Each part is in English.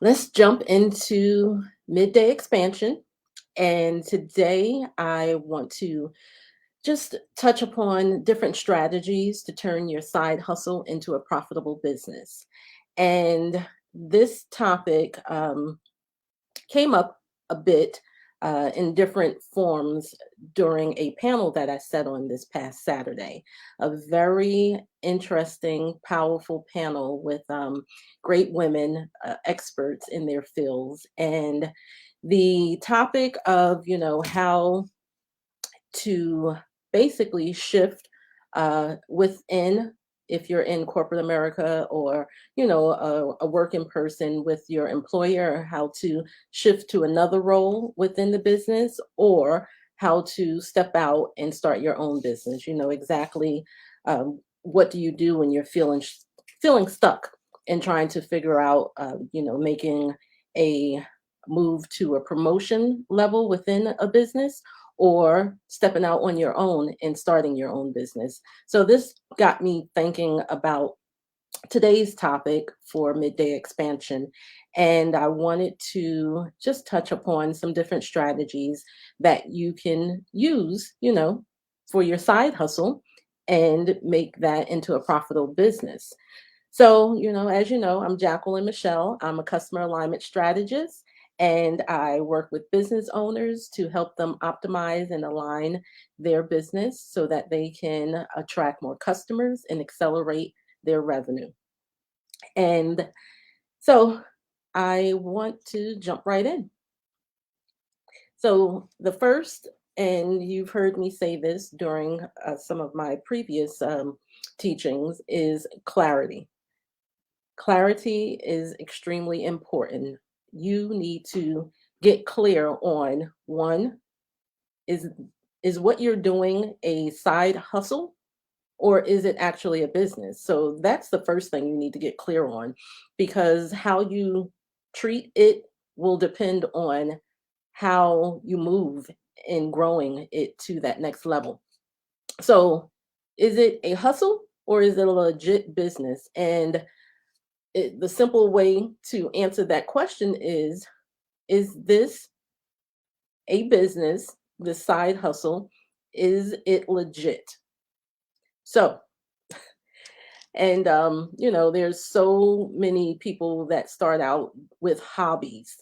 Let's jump into midday expansion. And today I want to just touch upon different strategies to turn your side hustle into a profitable business. And this topic came up a bit in different forms during a panel that I sat on this past Saturday. A very interesting, powerful panel with great women, experts in their fields. And the topic of, how to basically shift within, if you're in corporate America, or a working person with your employer, how to shift to another role within the business, or how to step out and start your own business. Exactly, what do you do when you're feeling stuck and trying to figure out, making a move to a promotion level within a business, or stepping out on your own and starting your own business. So this got me thinking about today's topic for midday expansion. And I wanted to just touch upon some different strategies that you can use, for your side hustle and make that into a profitable business. So, as you know, I'm Jacqueline Michele. I'm a customer alignment strategist, and I work with business owners to help them optimize and align their business so that they can attract more customers and accelerate their revenue. And so I want to jump right in. So, the first, and you've heard me say this during some of my previous teachings, is clarity. Clarity is extremely important. You need to get clear on, one, is is what you're doing a side hustle, or is it actually a business? So that's the first thing you need to get clear on, because how you treat it will depend on how you move in growing it to that next level. So is it a hustle, or is it a legit business? And the simple way to answer that question is this a business? The side hustle, is it legit? So, and there's so many people that start out with hobbies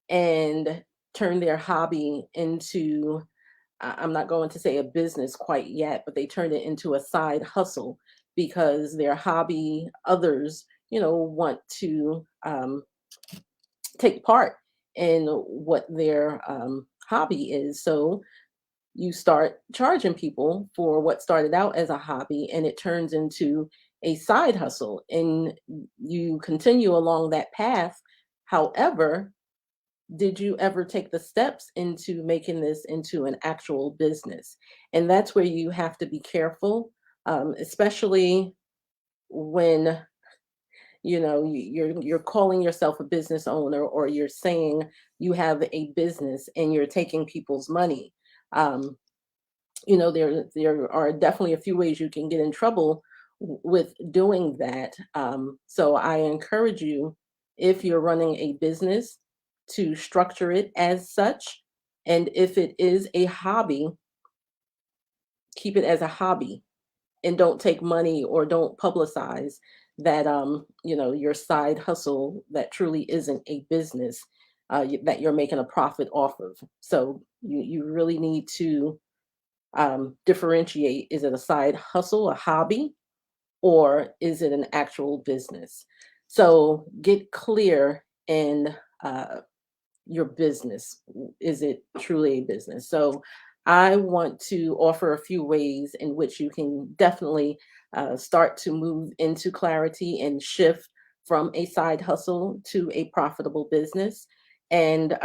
and turn their hobby into, I'm not going to say a business quite yet, but they turn it into a side hustle because their hobby, others, want to take part in what their hobby is. So you start charging people for what started out as a hobby, and it turns into a side hustle, and you continue along that path. However, did you ever take the steps into making this into an actual business? And that's where you have to be careful, especially when you're calling yourself a business owner, or you're saying you have a business and you're taking people's money. um, there are definitely a few ways you can get in trouble with doing that. So I encourage you, if you're running a business, to structure it as such. And if it is a hobby, keep it as a hobby, and don't take money or don't publicize that, your side hustle that truly isn't a business, that you're making a profit off of. So you really need to differentiate: is it a side hustle, a hobby, or is it an actual business? So get clear in your business. Is it truly a business? So I want to offer a few ways in which you can definitely start to move into clarity and shift from a side hustle to a profitable business. And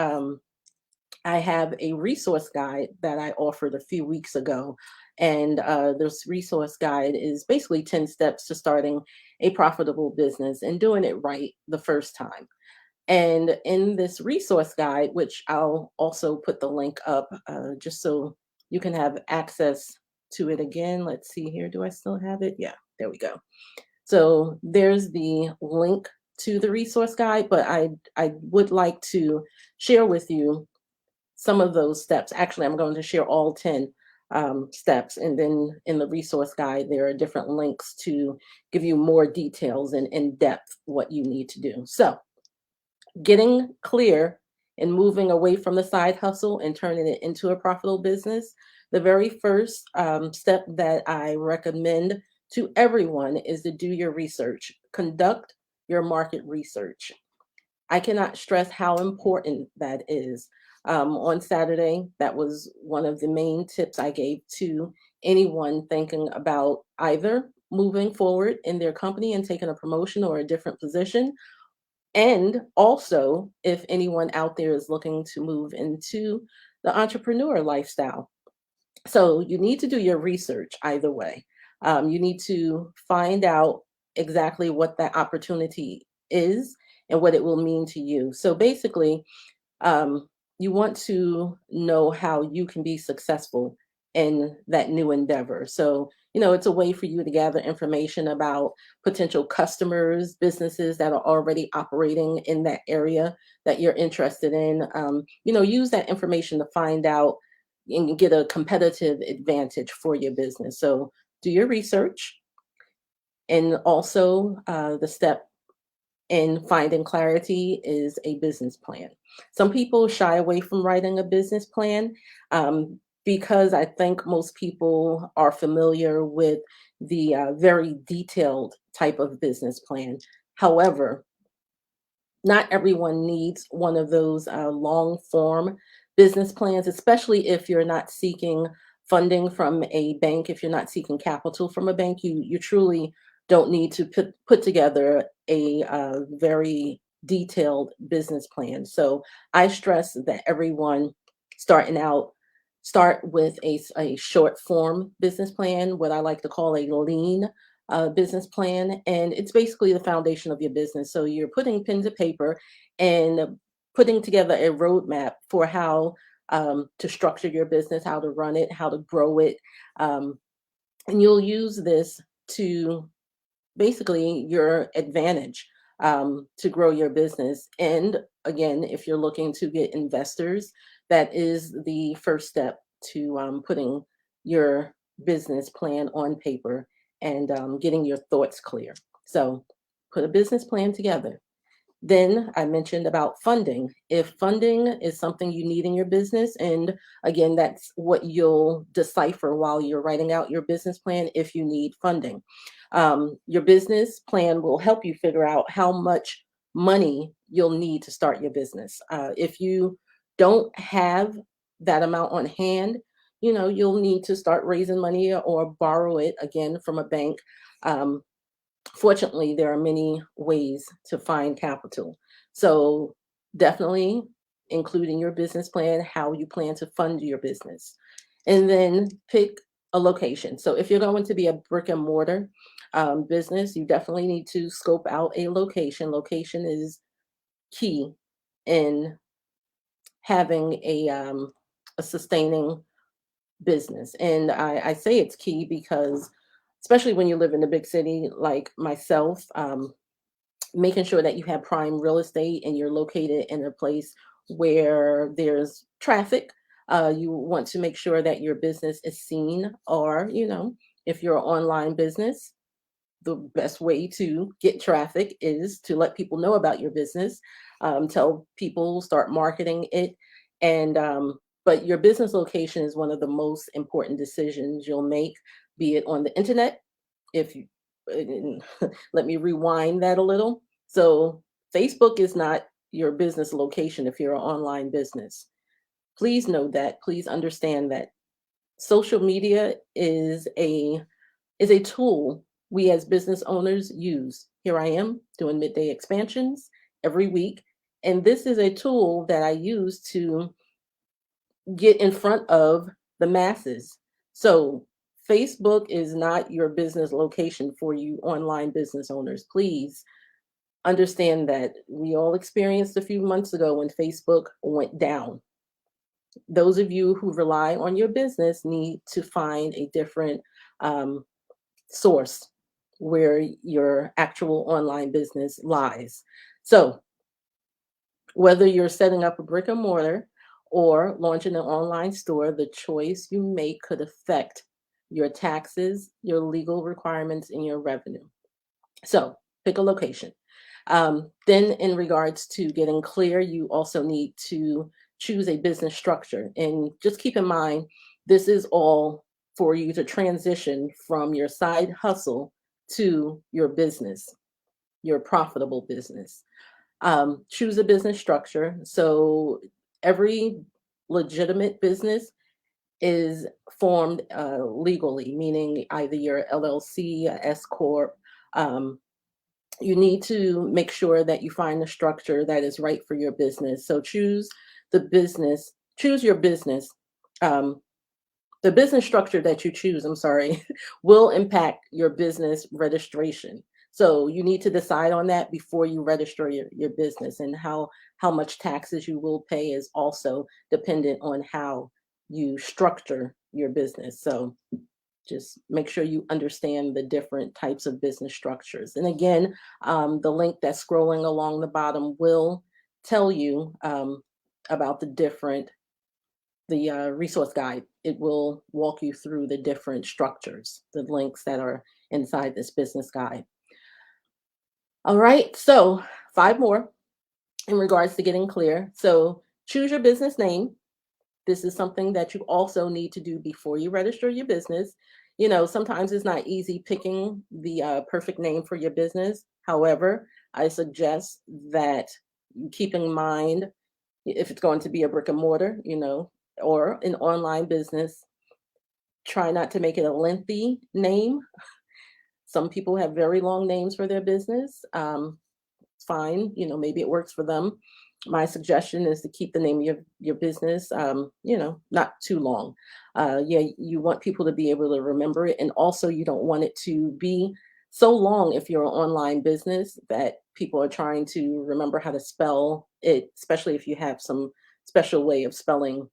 I have a resource guide that I offered a few weeks ago. And this resource guide is basically 10 steps to starting a profitable business and doing it right the first time. And in this resource guide, which I'll also put the link up just so you can have access to it again. Let's see here. Do I still have it? Yeah, there we go. So there's the link to the resource guide, but I would like to share with you some of those steps. Actually, I'm going to share all 10 steps. And then in the resource guide, there are different links to give you more details and in depth what you need to do. So, getting clear and moving away from the side hustle and turning it into a profitable business, the very first step that I recommend to everyone is to do your research, conduct your market research. I cannot stress how important that is. On Saturday, that was one of the main tips I gave to anyone thinking about either moving forward in their company and taking a promotion or a different position. And also, if anyone out there is looking to move into the entrepreneur lifestyle. So you need to do your research either way. You need to find out exactly what that opportunity is and what it will mean to you. So basically, um, you want to know how you can be successful in that new endeavor. So, it's a way for you to gather information about potential customers, businesses that are already operating in that area that you're interested in. Use that information to find out and get a competitive advantage for your business. So, do your research, and also the step in finding clarity is a business plan. Some people shy away from writing a business plan because I think most people are familiar with the very detailed type of business plan. However, not everyone needs one of those long form business plans, especially if you're not seeking funding from a bank. If you're not seeking capital from a bank, you truly don't need to put together a very detailed business plan. So I stress that everyone starting out start with a short form business plan, what I like to call a lean business plan, and it's basically the foundation of your business. So you're putting pen to paper and putting together a roadmap for how to structure your business, how to run it, how to grow it, and you'll use this to basically your advantage to grow your business. And again, if you're looking to get investors, that is the first step to putting your business plan on paper and getting your thoughts clear. So put a business plan together. Then I mentioned about funding. If funding is something you need in your business, and again, that's what you'll decipher while you're writing out your business plan if you need funding. Your business plan will help you figure out how much money you'll need to start your business. If you don't have that amount on hand, you'll need to start raising money or borrow it again from a bank. Um, Fortunately, there are many ways to find capital. So definitely include in your business plan how you plan to fund your business. And then pick a location. So if you're going to be a brick and mortar business, you definitely need to scope out a location. Location is key in having a sustaining business. And I say it's key because, especially when you live in a big city like myself, making sure that you have prime real estate and you're located in a place where there's traffic. You want to make sure that your business is seen, or, if you're an online business, the best way to get traffic is to let people know about your business, tell people, start marketing it. And, but your business location is one of the most important decisions you'll make, be it on the internet. If you, and let me rewind that a little. So, Facebook is not your business location if you're an online business. Please know that. Please understand that social media is a tool we as business owners use. Here I am doing midday expansions every week, and this is a tool that I use to get in front of the masses. So, Facebook is not your business location for you online business owners. Please understand that we all experienced a few months ago when Facebook went down. Those of you who rely on your business need to find a different um, source where your actual online business lies. So, whether you're setting up a brick and mortar or launching an online store, the choice you make could affect your taxes, your legal requirements, and your revenue. So pick a location. Then, in regards to getting clear, you also need to choose a business structure. And just keep in mind, this is all for you to transition from your side hustle to your business, your profitable business. Choose a business structure. So every legitimate business is formed legally, meaning either your LLC, a S corp. Um, you need to make sure that you find a structure that is right for your business. So choose your business. Um, the business structure that you choose, I'm sorry, will impact your business registration. So you need to decide on that before you register your business, and how much taxes you will pay is also dependent on how you structure your business. So just make sure you understand the different types of business structures. And again, the link that's scrolling along the bottom will tell you about the resource guide. It will walk you through the different structures, the links that are inside this business guide. All right, so five more in regards to getting clear. So choose your business name. This is something that you also need to do before you register your business. You know, sometimes it's not easy picking the perfect name for your business. However, I suggest that you keep in mind if it's going to be a brick and mortar, or an online business, try not to make it a lengthy name. Some people have very long names for their business. Fine, maybe it works for them. My suggestion is to keep the name of your business, not too long. Yeah, you want people to be able to remember it, and also you don't want it to be so long if you're an online business that people are trying to remember how to spell it, especially if you have some special way of spelling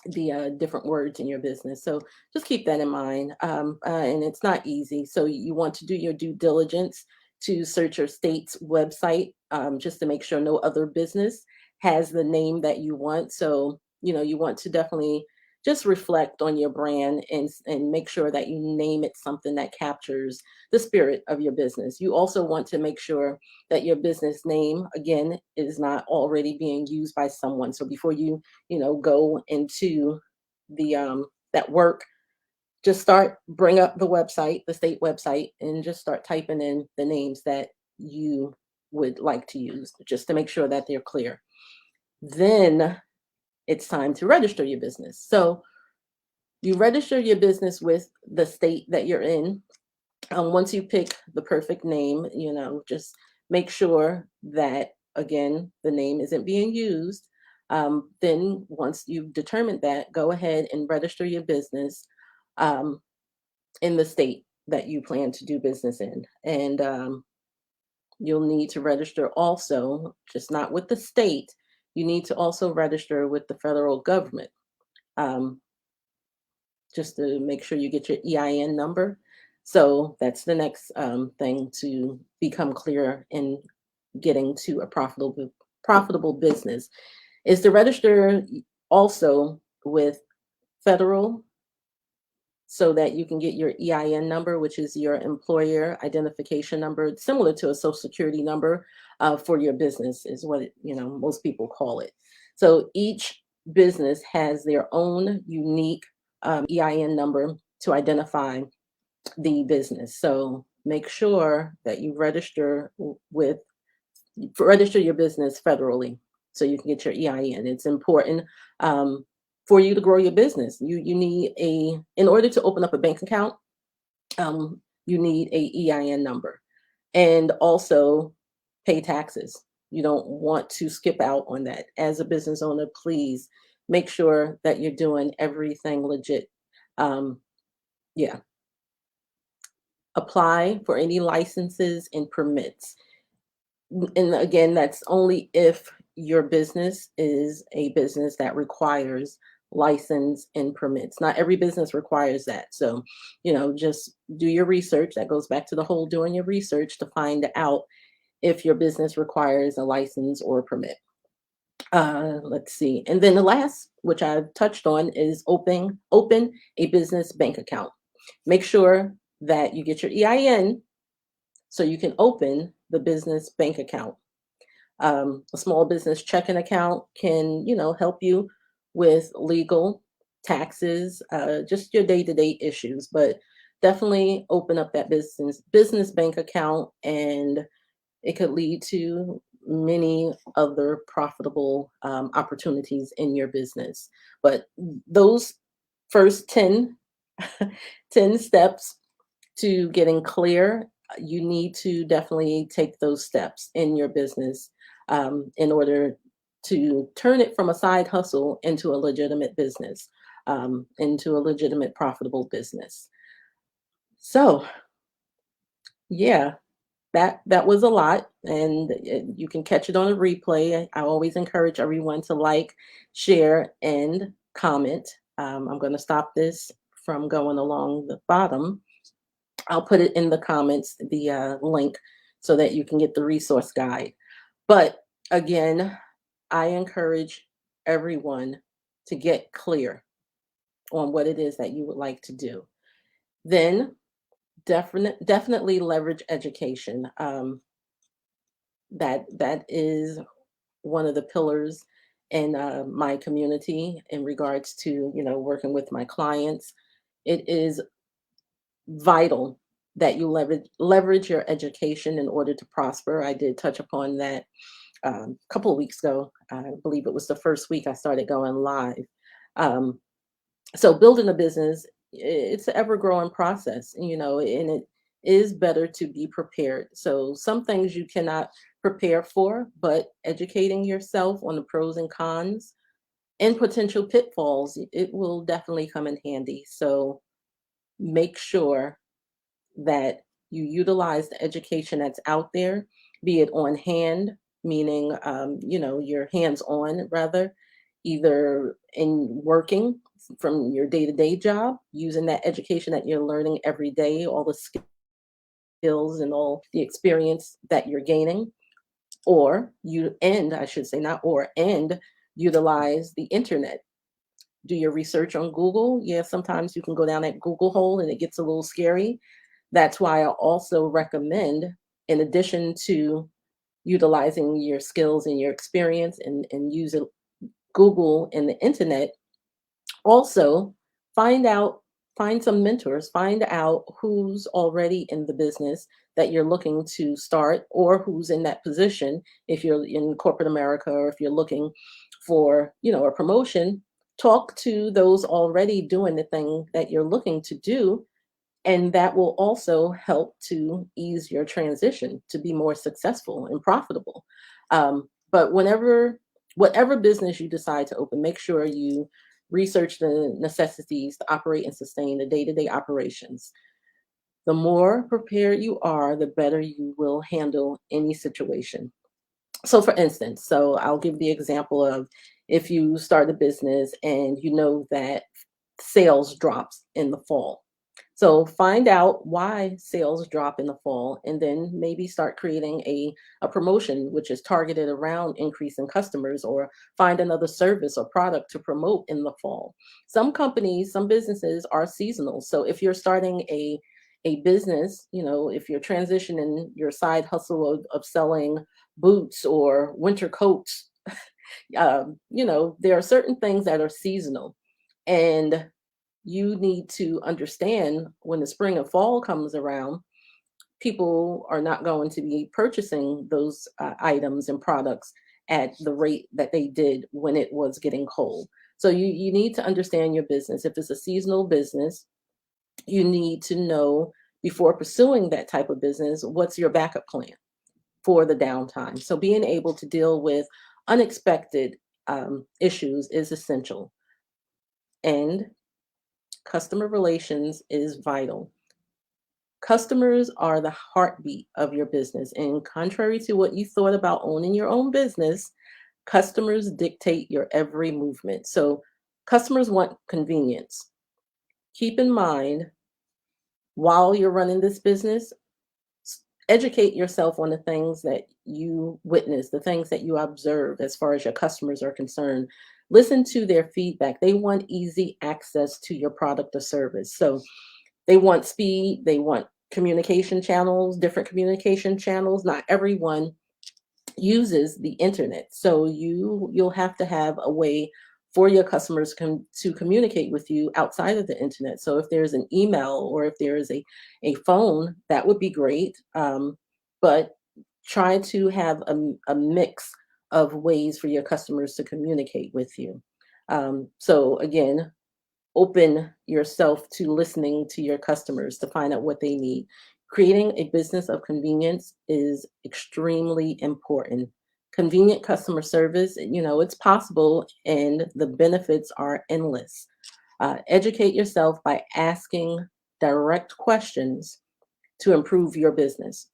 the different words in your business. So just keep that in mind. And it's not easy. So you want to do your due diligence to search your state's website, just to make sure no other business has the name that you want. So, you want to definitely just reflect on your brand, and make sure that you name it something that captures the spirit of your business. You also want to make sure that your business name, again, is not already being used by someone. So before go into the that work, just bring up the state website, and just start typing in the names that you would like to use, just to make sure that they're clear. Then it's time to register your business. So you register your business with the state that you're in. Once you pick the perfect name, just make sure that, again, the name isn't being used. Then, once you've determined that, go ahead and register your business um, in the state that you plan to do business in. And you'll need to register also, just not with the state, you need to also register with the federal government. Um, just to make sure you get your EIN number. So that's the next thing to become clear in getting to a profitable business, is to register also with federal, so that you can get your EIN number, which is your employer identification number, similar to a social security number for your business, is what most people call it. So each business has their own unique EIN number to identify the business. So make sure that you register your business federally, so you can get your EIN. It's important um, for you to grow your business. You need in order to open up a bank account, you need a EIN number, and also pay taxes. You don't want to skip out on that. As a business owner, please make sure that you're doing everything legit. Um, yeah, apply for any licenses and permits. And again, that's only if your business is a business that requires license, and permits. Not every business requires that. So, just do your research. That goes back to the whole doing your research to find out if your business requires a license or permit. Let's see. And then the last, which I've touched on, is open a business bank account. Make sure that you get your EIN so you can open the business bank account. A small business checking account can, help you with legal, taxes, just your day-to-day issues. But definitely open up that business bank account, and it could lead to many other profitable opportunities in your business. But those first 10 steps to getting clear, you need to definitely take those steps in your business in order to turn it from a side hustle into a legitimate business, into a legitimate profitable business. So, yeah, that was a lot, and you can catch it on a replay. I always encourage everyone to like, share, and comment. I'm going to stop this from going along the bottom. I'll put it in the comments, the link, so that you can get the resource guide. But again, I encourage everyone to get clear on what it is that you would like to do. Then definitely leverage education. That is one of the pillars in my community in regards to working with my clients. It is vital that you leverage your education in order to prosper. I did touch upon that a couple of weeks ago. I believe it was the first week I started going live. Um, so building a business, it's an ever growing process, and it is better to be prepared. So some things you cannot prepare for, but educating yourself on the pros and cons and potential pitfalls, it will definitely come in handy. So make sure that you utilize the education that's out there, be it on hand, meaning, you're hands on rather, either in working from your day to day job, using that education that you're learning every day, all the skills and all the experience that you're gaining, or I should say, not or, and utilize the internet. Do your research on Google. Yeah, sometimes you can go down that Google hole and it gets a little scary. That's why I also recommend, in addition to utilizing your skills and your experience and using Google and the internet, also find out, find some mentors, find out who's already in the business that you're looking to start, or who's in that position if you're in corporate America, or if you're looking for, a promotion. Talk to those already doing the thing that you're looking to do, and that will also help to ease your transition to be more successful and profitable. But whatever business you decide to open, make sure you research the necessities to operate and sustain the day-to-day operations. The more prepared you are, the better you will handle any situation. So for instance, I'll give the example of, if you start a business and you know that sales drops in the fall. So find out why sales drop in the fall, and then maybe start creating a promotion which is targeted around increasing customers, or find another service or product to promote in the fall. Some companies, some businesses are seasonal. So if you're starting a business, if you're transitioning your side hustle of selling boots or winter coats, there are certain things that are seasonal. And you need to understand, when the spring and fall comes around, people are not going to be purchasing those items and products at the rate that they did when it was getting cold. So you need to understand your business. If it's a seasonal business, you need to know, before pursuing that type of business, what's your backup plan for the downtime. So being able to deal with unexpected issues is essential. And customer relations is vital. Customers are the heartbeat of your business. And contrary to what you thought about owning your own business, customers dictate your every movement. So Customers want convenience. Keep in mind, while you're running this business, educate yourself on the things that you witness, the things that you observe as far as your customers are concerned. Listen to their feedback. They want easy access to your product or service. So they want speed, they want communication channels, different communication channels. Not everyone uses the internet. So you'll have to have a way for your customers to communicate with you outside of the internet. So if there's an email or if there is a phone, that would be great. But try to have a mix of ways for your customers to communicate with you. So again, open yourself to listening to your customers to find out what they need. Creating a business of convenience is extremely important. Convenient customer service, it's possible and the benefits are endless. Educate yourself by asking direct questions to improve your business.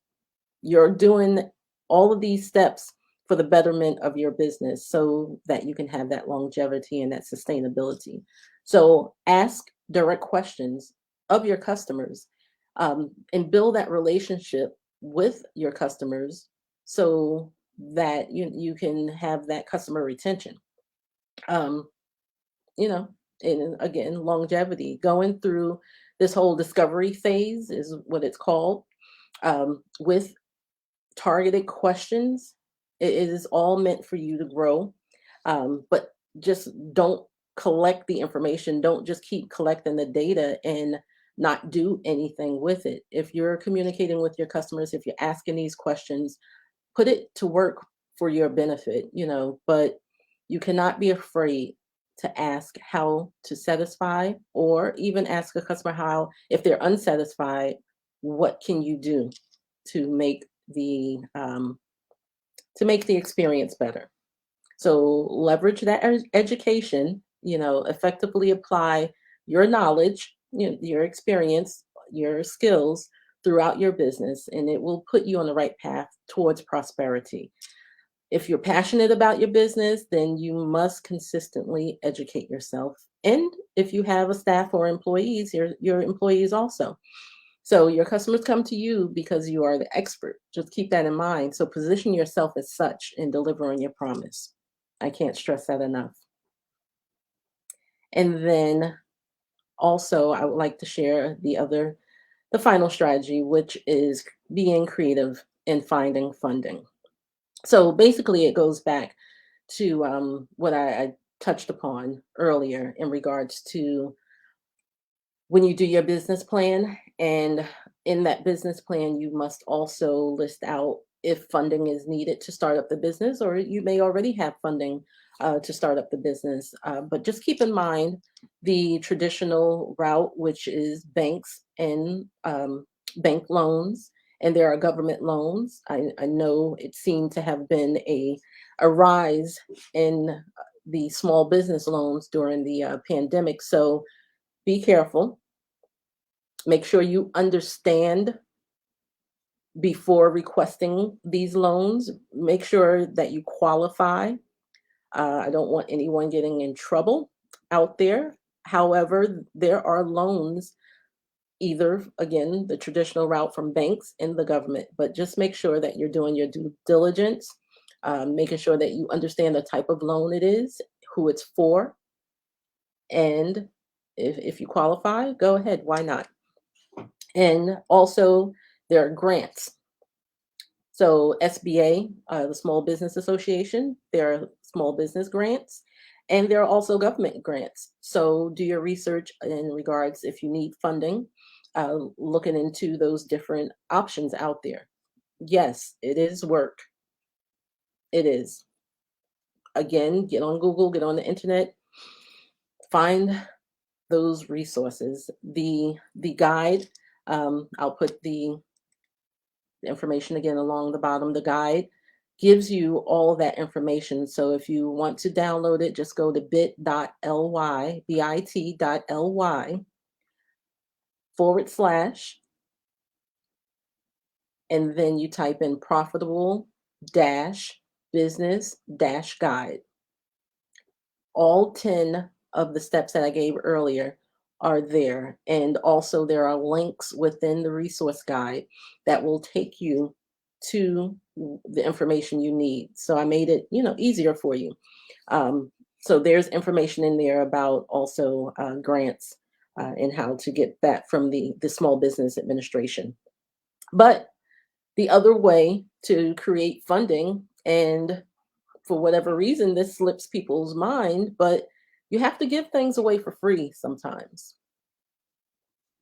You're doing all of these steps for the betterment of your business so that you can have that longevity and that sustainability. So ask direct questions of your customers, and build that relationship with your customers so that you can have that customer retention. Um, you know, and again, longevity. Going through this whole discovery phase is what it's called, with targeted questions. It is all meant for you to grow. But just don't collect the information. Don't just keep collecting the data and not do anything with it. If you're communicating with your customers, if you're asking these questions, put it to work for your benefit, but you cannot be afraid to ask how to satisfy, or even ask a customer how, if they're unsatisfied, what can you do to make the experience better. So leverage that education, effectively apply your knowledge, your experience, your skills throughout your business, and it will put you on the right path towards prosperity. If you're passionate about your business, then you must consistently educate yourself. And if you have a staff or employees, your employees also. So your customers come to you because you are the expert. Just keep that in mind. So position yourself as such in delivering your promise. I can't stress that enough. And then also, I would like to share the final strategy, which is being creative and finding funding. So basically, it goes back to what I touched upon earlier in regards to when you do your business plan. And in that business plan, you must also list out if funding is needed to start up the business, or you may already have funding to start up the business. But just keep in mind the traditional route, which is banks and bank loans, and there are government loans. I know it seemed to have been a rise in the small business loans during the pandemic. So be careful. Make sure you understand before requesting these loans. Make sure that you qualify. I don't want anyone getting in trouble out there. However, there are loans, either, again, the traditional route from banks and the government, but just make sure that you're doing your due diligence, making sure that you understand the type of loan it is, who it's for, and if you qualify, go ahead. Why not? And also, there are grants. So SBA, the Small Business Association, there are small business grants, and there are also government grants. So do your research in regards, if you need funding, looking into those different options out there. Yes, it is work. It is. Again, get on Google, get on the internet, find those resources. The guide, I'll put the information again along the bottom. The guide gives you all that information. So if you want to download it, just go to bit.ly, /, and then you type in profitable dash business dash guide. All 10 of the steps that I gave earlier are there. And also, there are links within the resource guide that will take you to the information you need. So I made it, easier for you. Um, so there's information in there about also grants and how to get that from the Small Business Administration. But the other way to create funding, and for whatever reason, this slips people's mind, but you have to give things away for free sometimes.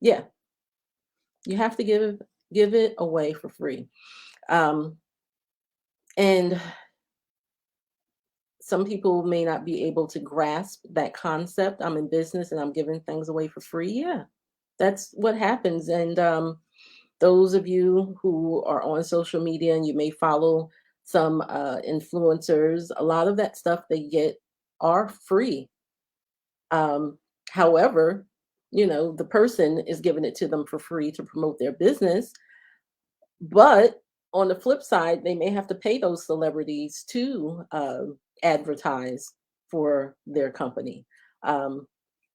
Yeah, you have to give it away for free. Um, and some people may not be able to grasp that concept. I'm in business and I'm giving things away for free. Yeah, that's what happens. And those of you who are on social media and you may follow some influencers, a lot of that stuff they get are free. Um, However, the person is giving it to them for free to promote their business. But on the flip side, they may have to pay those celebrities to advertise for their company. Um,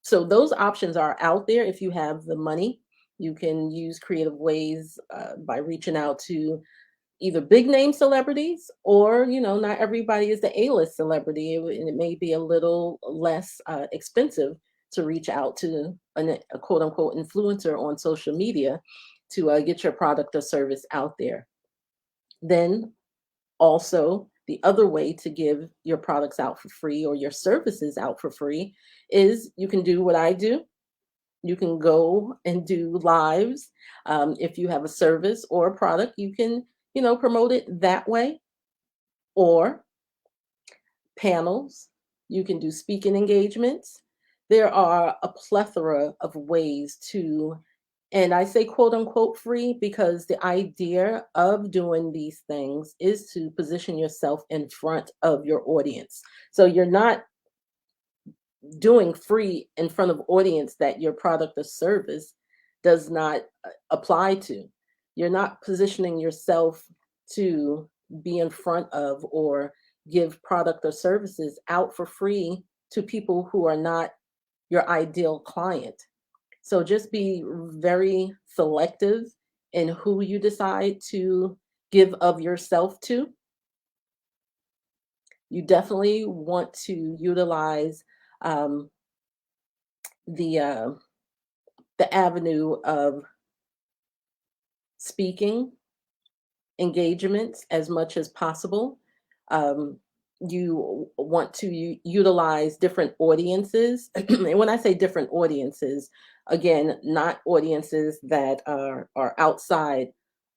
so those options are out there if you have the money. You can use creative ways by reaching out to either big name celebrities, or not everybody is the A-list celebrity, and it may be a little less expensive to reach out to a quote unquote influencer on social media to get your product or service out there. Then also, the other way to give your products out for free or your services out for free is you can do what I do. You can go and do lives. If you have a service or a product, you can, promote it that way, or panels. You can do speaking engagements. There are a plethora of ways to, and I say quote unquote free because the idea of doing these things is to position yourself in front of your audience. So you're not doing free in front of audience that your product or service does not apply to. You're not positioning yourself to be in front of or give product or services out for free to people who are not your ideal client. So just be very selective in who you decide to give of yourself to. You definitely want to utilize um, the the avenue of speaking engagements as much as possible. Um, you want to utilize different audiences. And when I say different audiences, again, not audiences that are outside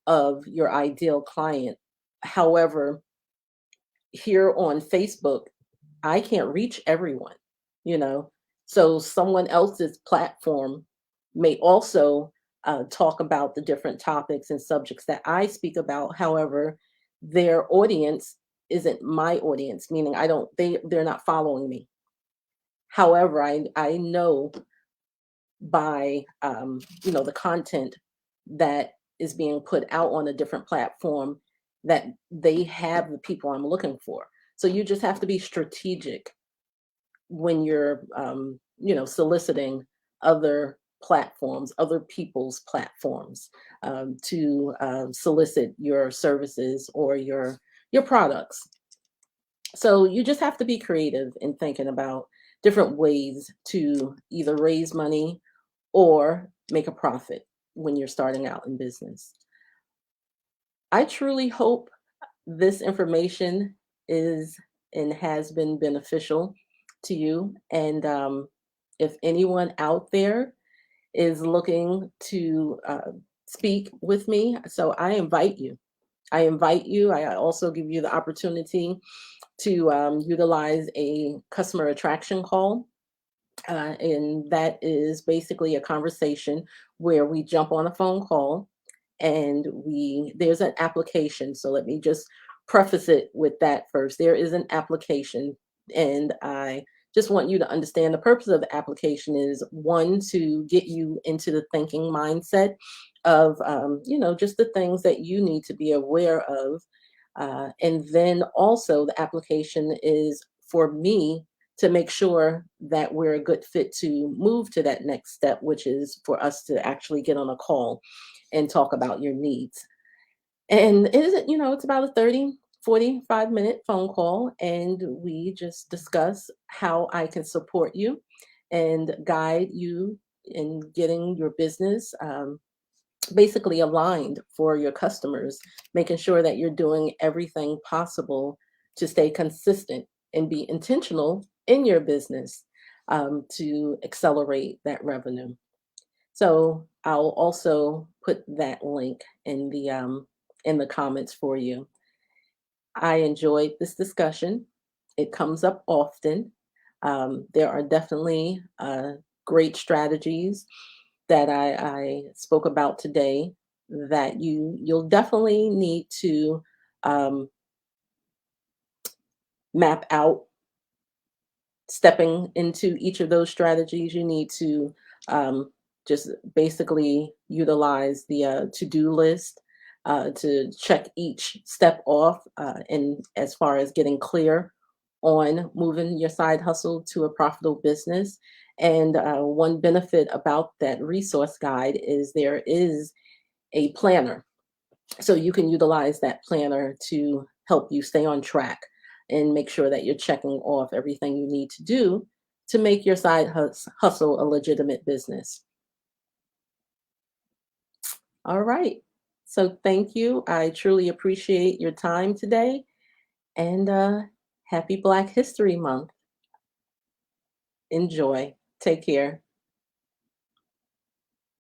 of your ideal client. However, here on Facebook, I can't reach everyone, you know. So someone else's platform may also talk about the different topics and subjects that I speak about. However, their audience isn't my audience, meaning I don't they're not following me. However, I know by the content that is being put out on a different platform that they have the people I'm looking for. So you just have to be strategic when you're soliciting other platforms, other people's platforms, to solicit your services or your products. So you just have to be creative in thinking about different ways to either raise money or make a profit when you're starting out in business. I truly hope this information is and has been beneficial to you. And if anyone out there is looking to speak with me, so I invite you. I invite you. I also give you the opportunity to utilize a customer attraction call. And that is basically a conversation where we jump on a phone call and there's an application. So let me just preface it with that first. There is an application, and I just want you to understand the purpose of the application is one, to get you into the thinking mindset of just the things that you need to be aware of. And then also the application is for me to make sure that we're a good fit to move to that next step, which is for us to actually get on a call and talk about your needs. And it isn't, it's about a 30, 45 minute phone call, and we just discuss how I can support you and guide you in getting your business basically aligned for your customers, making sure that you're doing everything possible to stay consistent and be intentional in your business to accelerate that revenue. So I'll also put that link in the comments for you. I enjoyed this discussion. It comes up often. There are definitely great strategies that I spoke about today that you'll definitely need to um, map out. Stepping into each of those strategies, you need to um, just basically utilize the to-do list to check each step off, and as far as getting clear on moving your side hustle to a profitable business. And one benefit about that resource guide is there is a planner, so you can utilize that planner to help you stay on track and make sure that you're checking off everything you need to do to make your side hustle a legitimate business. All right. So thank you. I truly appreciate your time today, and happy Black History Month. Enjoy. Take care.